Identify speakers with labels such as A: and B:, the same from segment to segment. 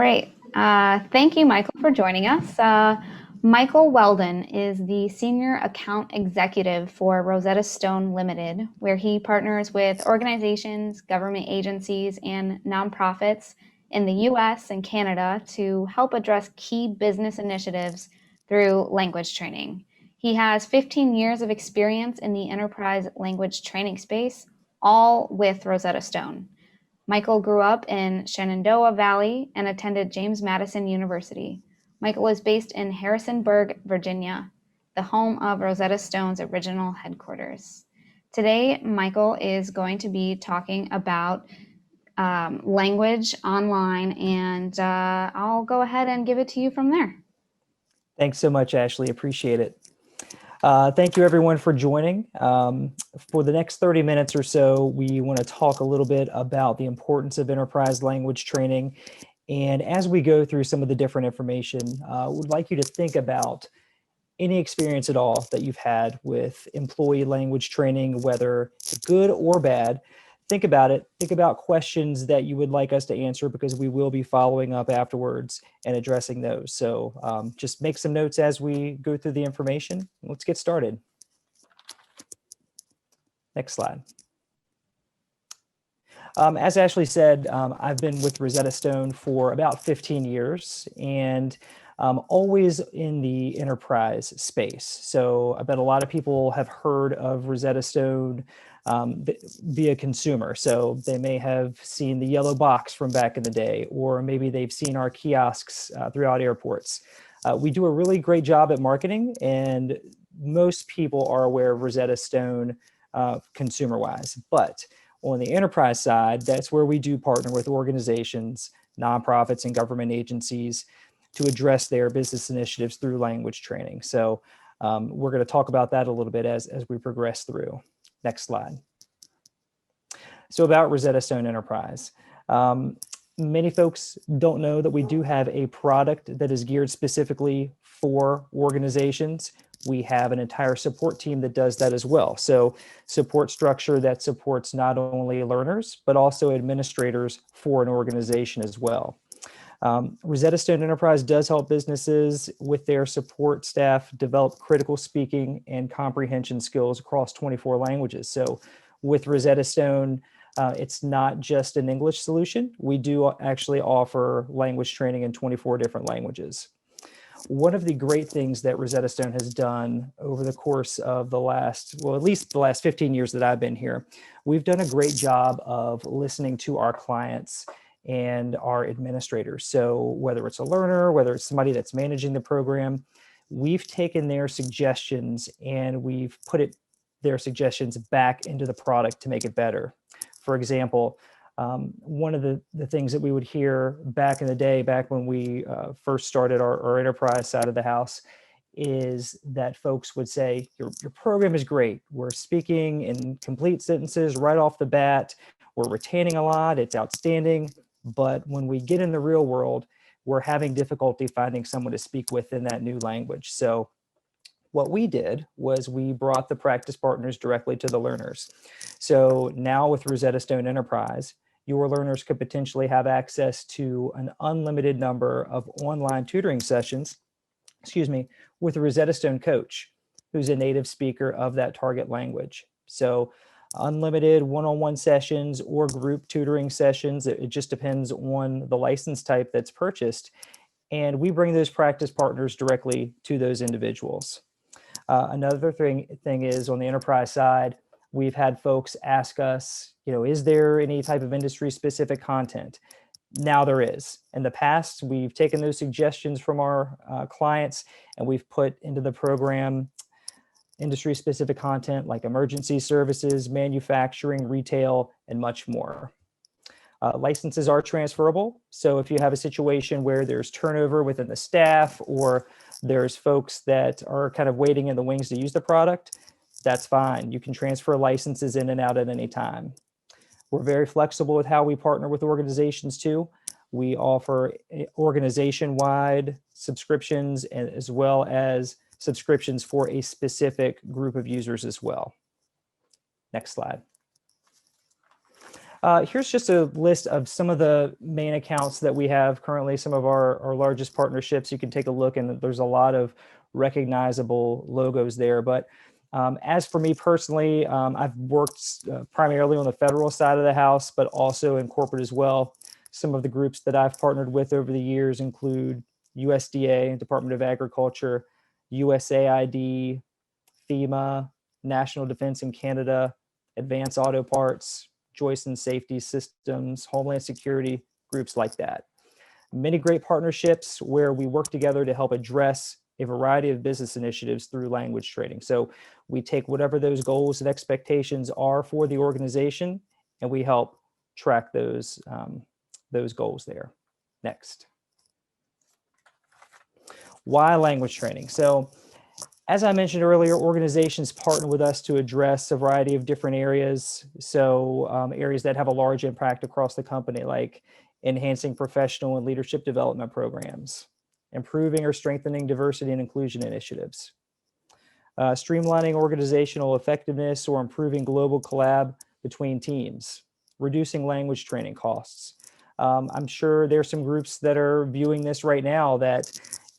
A: right. Thank you, Michael, for joining us. Michael Weldon is the Senior Account Executive for Rosetta Stone Limited, where he partners with organizations, government agencies, and nonprofits in the US and Canada to help address key business initiatives through language training. He has 15 years of experience in the enterprise language training space, all with Rosetta Stone. Michael grew up in Shenandoah Valley and attended James Madison University. Michael is based in Harrisonburg, Virginia, the home of Rosetta Stone's original headquarters. Today, Michael is going to be talking about language online, and I'll go ahead and give it to you from there.
B: Thanks so much, Ashley. Appreciate it. Thank you, everyone, for joining. For the next 30 minutes or so, we want to talk a little bit about the importance of enterprise language training. And as we go through some of the different information, we'd like you to think about any experience at all that you've had with employee language training, whether good or bad. Think about it. Think about questions that you would like us to answer, because we will be following up afterwards and addressing those. So just make some notes as we go through the information. Let's get started. Next slide. As Ashley said, I've been with Rosetta Stone for about 15 years and always in the enterprise space. So I bet a lot of people have heard of Rosetta Stone via consumer. So they may have seen the yellow box from back in the day, or maybe they've seen our kiosks throughout airports. We do a really great job at marketing, and most people are aware of Rosetta Stone consumer-wise. But on the enterprise side, that's where we do partner with organizations, nonprofits, and government agencies to address their business initiatives through language training. So we're going to talk about that a little bit as we progress through. Next slide. So about Rosetta Stone Enterprise. Many folks don't know that we do have a product that is geared specifically for organizations. We have an entire support team that does that as well. So support structure that supports not only learners, but also administrators for an organization as well. Rosetta Stone Enterprise does help businesses with their support staff develop critical speaking and comprehension skills across 24 languages. So with Rosetta Stone, it's not just an English solution. We do actually offer language training in 24 different languages. One of the great things that Rosetta Stone has done over the course of the last, well, at least the last 15 years that I've been here, we've done a great job of listening to our clients and our administrators. So whether it's a learner, whether it's somebody that's managing the program, we've taken their suggestions and we've put their suggestions back into the product to make it better. For example, one of the things that we would hear back in the day, back when we first started our enterprise side of the house, is that folks would say, your program is great. We're speaking in complete sentences right off the bat. We're retaining a lot. It's outstanding. But when we get in the real world, we're having difficulty finding someone to speak with in that new language. So what we did was we brought the practice partners directly to the learners. So now with Rosetta Stone Enterprise, your learners could potentially have access to an unlimited number of online tutoring sessions, with a Rosetta Stone coach who's a native speaker of that target language. So unlimited one-on-one sessions or group tutoring sessions. It just depends on the license type that's purchased. And we bring those practice partners directly to those individuals. Another thing is on the enterprise side, we've had folks ask us, is there any type of industry specific content? Now there is. In the past, we've taken those suggestions from our clients and we've put into the program industry specific content like emergency services, manufacturing, retail, and much more. Licenses are transferable. So if you have a situation where there's turnover within the staff or there's folks that are kind of waiting in the wings to use the product, that's fine. You can transfer licenses in and out at any time. We're very flexible with how we partner with organizations too. We offer organization-wide subscriptions as well as subscriptions for a specific group of users as well. Next slide. Here's just a list of some of the main accounts that we have currently, some of our largest partnerships. You can take a look, and there's a lot of recognizable logos there. But as for me personally, I've worked primarily on the federal side of the house, but also in corporate as well. Some of the groups that I've partnered with over the years include USDA, Department of Agriculture, USAID, FEMA, National Defense in Canada, Advanced Auto Parts, Joyce and Safety Systems, Homeland Security, groups like that. Many great partnerships where we work together to help address a variety of business initiatives through language training. So we take whatever those goals and expectations are for the organization, and we help track those goals there. Next. Why language training? So as I mentioned earlier, organizations partner with us to address a variety of different areas. So areas that have a large impact across the company, like enhancing professional and leadership development programs, improving or strengthening diversity and inclusion initiatives, streamlining organizational effectiveness or improving global collab between teams, reducing language training costs. I'm sure there's some groups that are viewing this right now that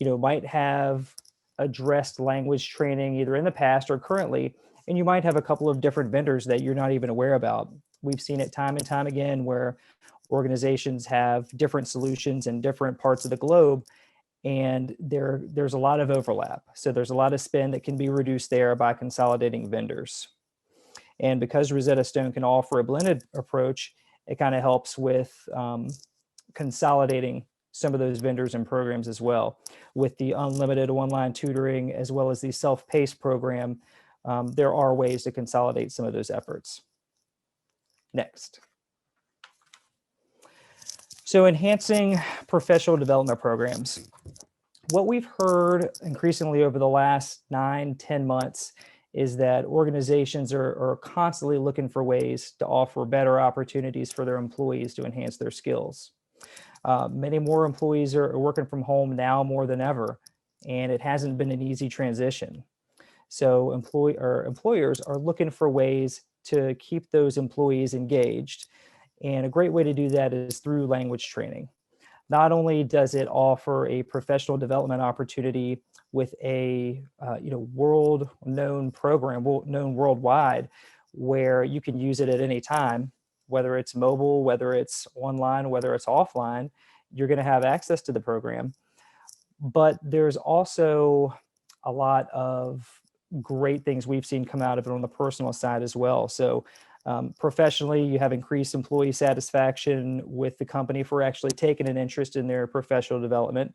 B: might have addressed language training either in the past or currently, and you might have a couple of different vendors that you're not even aware about. We've seen it time and time again where organizations have different solutions in different parts of the globe, and there's a lot of overlap. So there's a lot of spend that can be reduced there by consolidating vendors. And because Rosetta Stone can offer a blended approach, it kind of helps with consolidating some of those vendors and programs as well. With the unlimited online tutoring, as well as the self-paced program, there are ways to consolidate some of those efforts. Next. So enhancing professional development programs. What we've heard increasingly over the last 9-10 months is that organizations are constantly looking for ways to offer better opportunities for their employees to enhance their skills. Many more employees are working from home now more than ever, and it hasn't been an easy transition. So employers are looking for ways to keep those employees engaged. And a great way to do that is through language training. Not only does it offer a professional development opportunity with a world-known program, known worldwide, where you can use it at any time, whether it's mobile, whether it's online, whether it's offline, you're going to have access to the program. But there's also a lot of great things we've seen come out of it on the personal side as well. So professionally, you have increased employee satisfaction with the company for actually taking an interest in their professional development,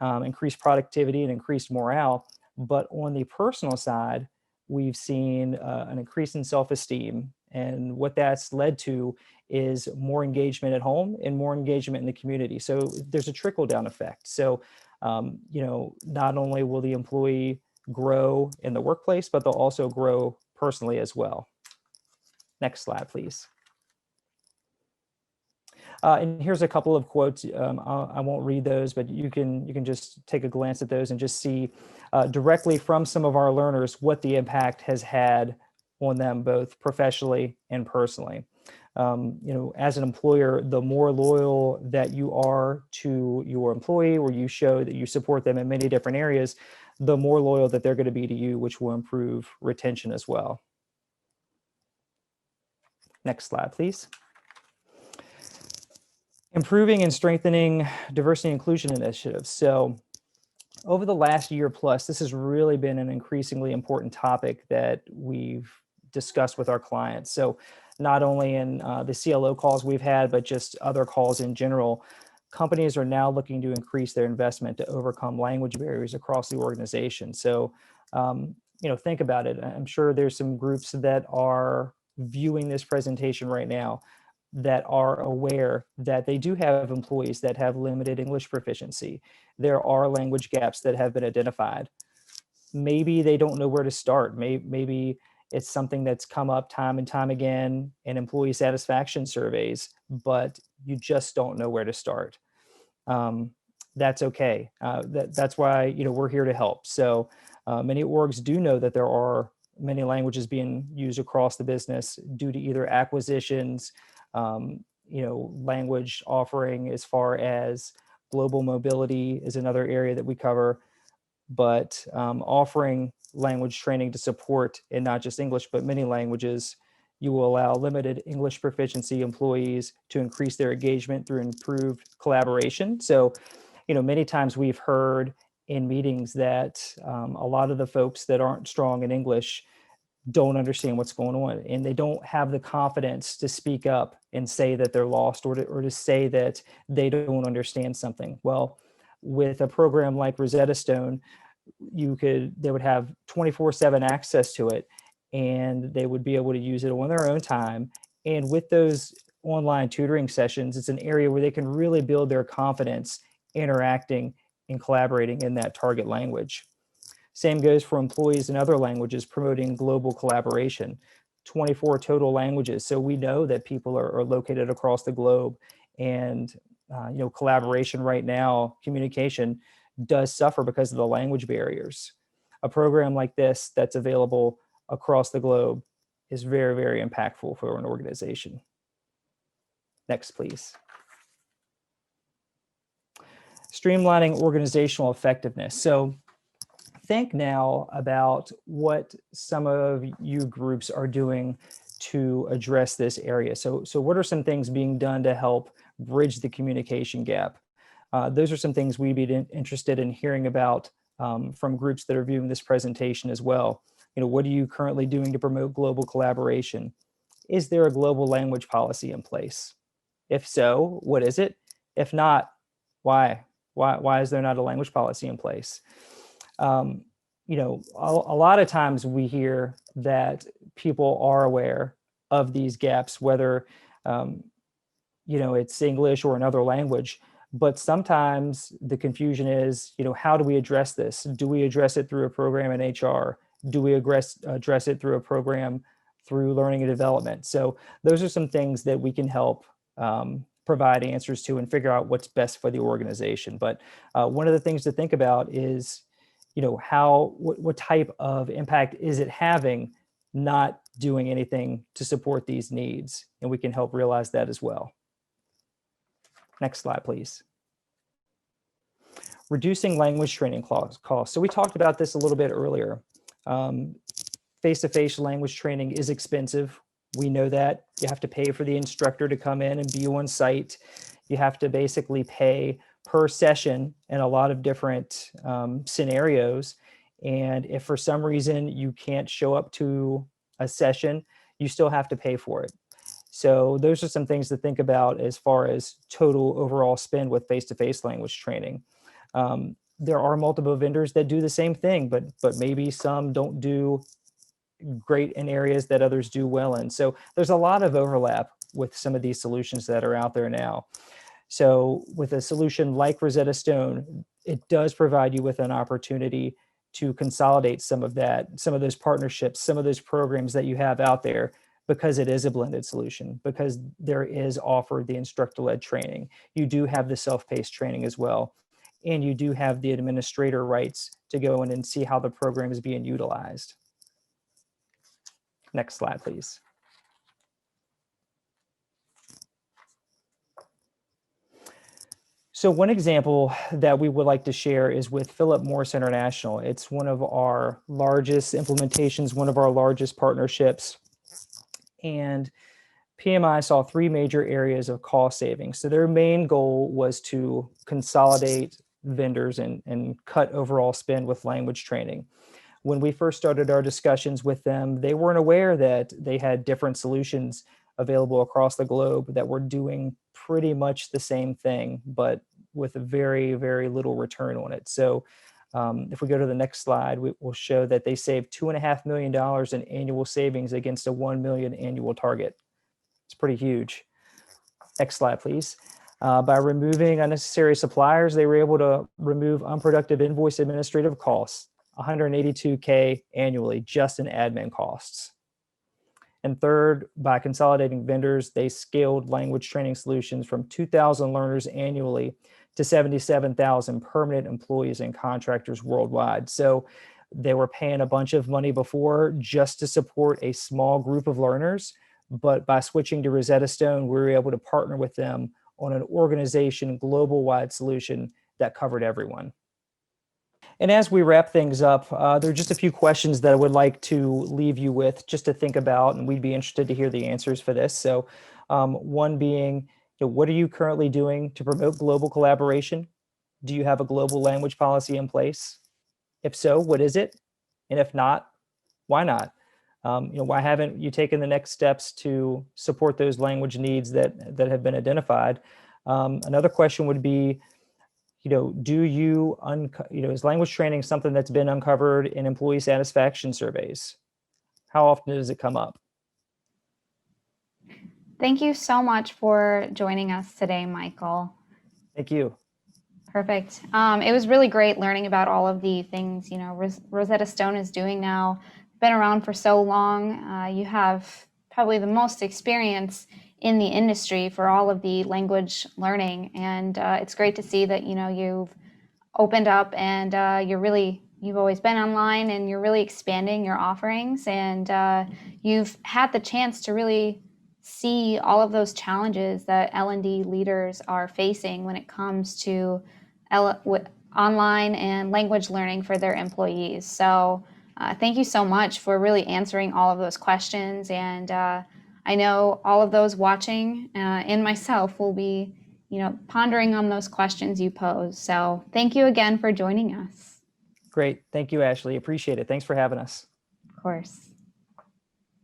B: increased productivity and increased morale. But on the personal side, we've seen an increase in self-esteem. And what that's led to is more engagement at home and more engagement in the community. So there's a trickle-down effect. So, not only will the employee grow in the workplace, but they'll also grow personally as well. Next slide, please. And here's a couple of quotes. I won't read those, but you can just take a glance at those and just see directly from some of our learners what the impact has had on them, both professionally and personally. As an employer, the more loyal that you are to your employee, or you show that you support them in many different areas, the more loyal that they're going to be to you, which will improve retention as well. Next slide, please. Improving and strengthening diversity and inclusion initiatives. So over the last year plus, this has really been an increasingly important topic that we've discussed with our clients. So not only in the CLO calls we've had, but just other calls in general, companies are now looking to increase their investment to overcome language barriers across the organization. So, think about it. I'm sure there's some groups that are viewing this presentation right now that are aware that they do have employees that have limited English proficiency. There are language gaps that have been identified. Maybe they don't know where to start. Maybe it's something that's come up time and time again in employee satisfaction surveys, but you just don't know where to start. That's okay. That's why we're here to help. So many orgs do know that there are many languages being used across the business due to either acquisitions, language offering as far as global mobility is another area that we cover, but offering language training to support, and not just English, but many languages. You will allow limited English proficiency employees to increase their engagement through improved collaboration. So, many times we've heard in meetings that a lot of the folks that aren't strong in English don't understand what's going on, and they don't have the confidence to speak up and say that they're lost, or to say that they don't understand something. Well, with a program like Rosetta Stone, they would have 24/7 access to it, and they would be able to use it on their own time. And with those online tutoring sessions, it's an area where they can really build their confidence interacting and collaborating in that target language. Same goes for employees in other languages promoting global collaboration. 24 total languages. So we know that people are located across the globe, and collaboration right now, communication does suffer because of the language barriers. A program like this that's available across the globe is very, very impactful for an organization. Next, please. Streamlining organizational effectiveness. So think now about what some of you groups are doing to address this area. So what are some things being done to help bridge the communication gap? Those are some things we'd be interested in hearing about from groups that are viewing this presentation as well. What are you currently doing to promote global collaboration? Is there a global language policy in place? If so, what is it? If not, why? Why is there not a language policy in place? A lot of times we hear that people are aware of these gaps, whether it's English or another language. But sometimes the confusion is, how do we address this? Do we address it through a program in HR? Do we address it through a program through learning and development? So those are some things that we can help provide answers to and figure out what's best for the organization. But one of the things to think about is, what type of impact is it having not doing anything to support these needs? And we can help realize that as well. Next slide, please. Reducing language training costs. So we talked about this a little bit earlier. Face-to-face language training is expensive. We know that. You have to pay for the instructor to come in and be on site. You have to basically pay per session in a lot of different scenarios. And if for some reason you can't show up to a session, you still have to pay for it. So those are some things to think about as far as total overall spend with face-to-face language training. There are multiple vendors that do the same thing, but maybe some don't do great in areas that others do well in. So there's a lot of overlap with some of these solutions that are out there now. So with a solution like Rosetta Stone, it does provide you with an opportunity to consolidate some of those partnerships, some of those programs that you have out there, because it is a blended solution, because there is offered the instructor-led training. You do have the self-paced training as well. And you do have the administrator rights to go in and see how the program is being utilized. Next slide, please. So one example that we would like to share is with Philip Morris International. It's one of our largest implementations, one of our largest partnerships. And PMI saw three major areas of cost savings. So their main goal was to consolidate vendors and cut overall spend with language training. When we first started our discussions with them, they weren't aware that they had different solutions available across the globe that were doing pretty much the same thing, but with a very, very little return on it. So if we go to the next slide, we'll show that they saved $2.5 million in annual savings against a 1 million annual target. It's pretty huge. Next slide, please. By removing unnecessary suppliers, they were able to remove unproductive invoice administrative costs, $182K annually, just in admin costs. And third, by consolidating vendors, they scaled language training solutions from 2,000 learners annually to 77,000 permanent employees and contractors worldwide. So they were paying a bunch of money before just to support a small group of learners. But by switching to Rosetta Stone, we were able to partner with them on an organization global wide solution that covered everyone. And as we wrap things up, there are just a few questions that I would like to leave you with just to think about, and we'd be interested to hear the answers for this. So one being, what are you currently doing to promote global collaboration? Do you have a global language policy in place? If so, what is it? And if not, why not? Why haven't you taken the next steps to support those language needs that have been identified? Another question would be, do you, is language training something that's been uncovered in employee satisfaction surveys? How often does it come up?
A: Thank you so much for joining us today, Michael.
B: Thank you.
A: Perfect. It was really great learning about all of the things, Rosetta Stone is doing now. Been around for so long. You have probably the most experience in the industry for all of the language learning. And it's great to see that, you've opened up and you've always been online and you're really expanding your offerings. And you've had the chance to really see all of those challenges that L&D leaders are facing when it comes to online and language learning for their employees. So thank you so much for really answering all of those questions. And I know all of those watching and myself will be, pondering on those questions you pose. So thank you again for joining us.
B: Great. Thank you, Ashley. Appreciate it. Thanks for having us.
A: Of course.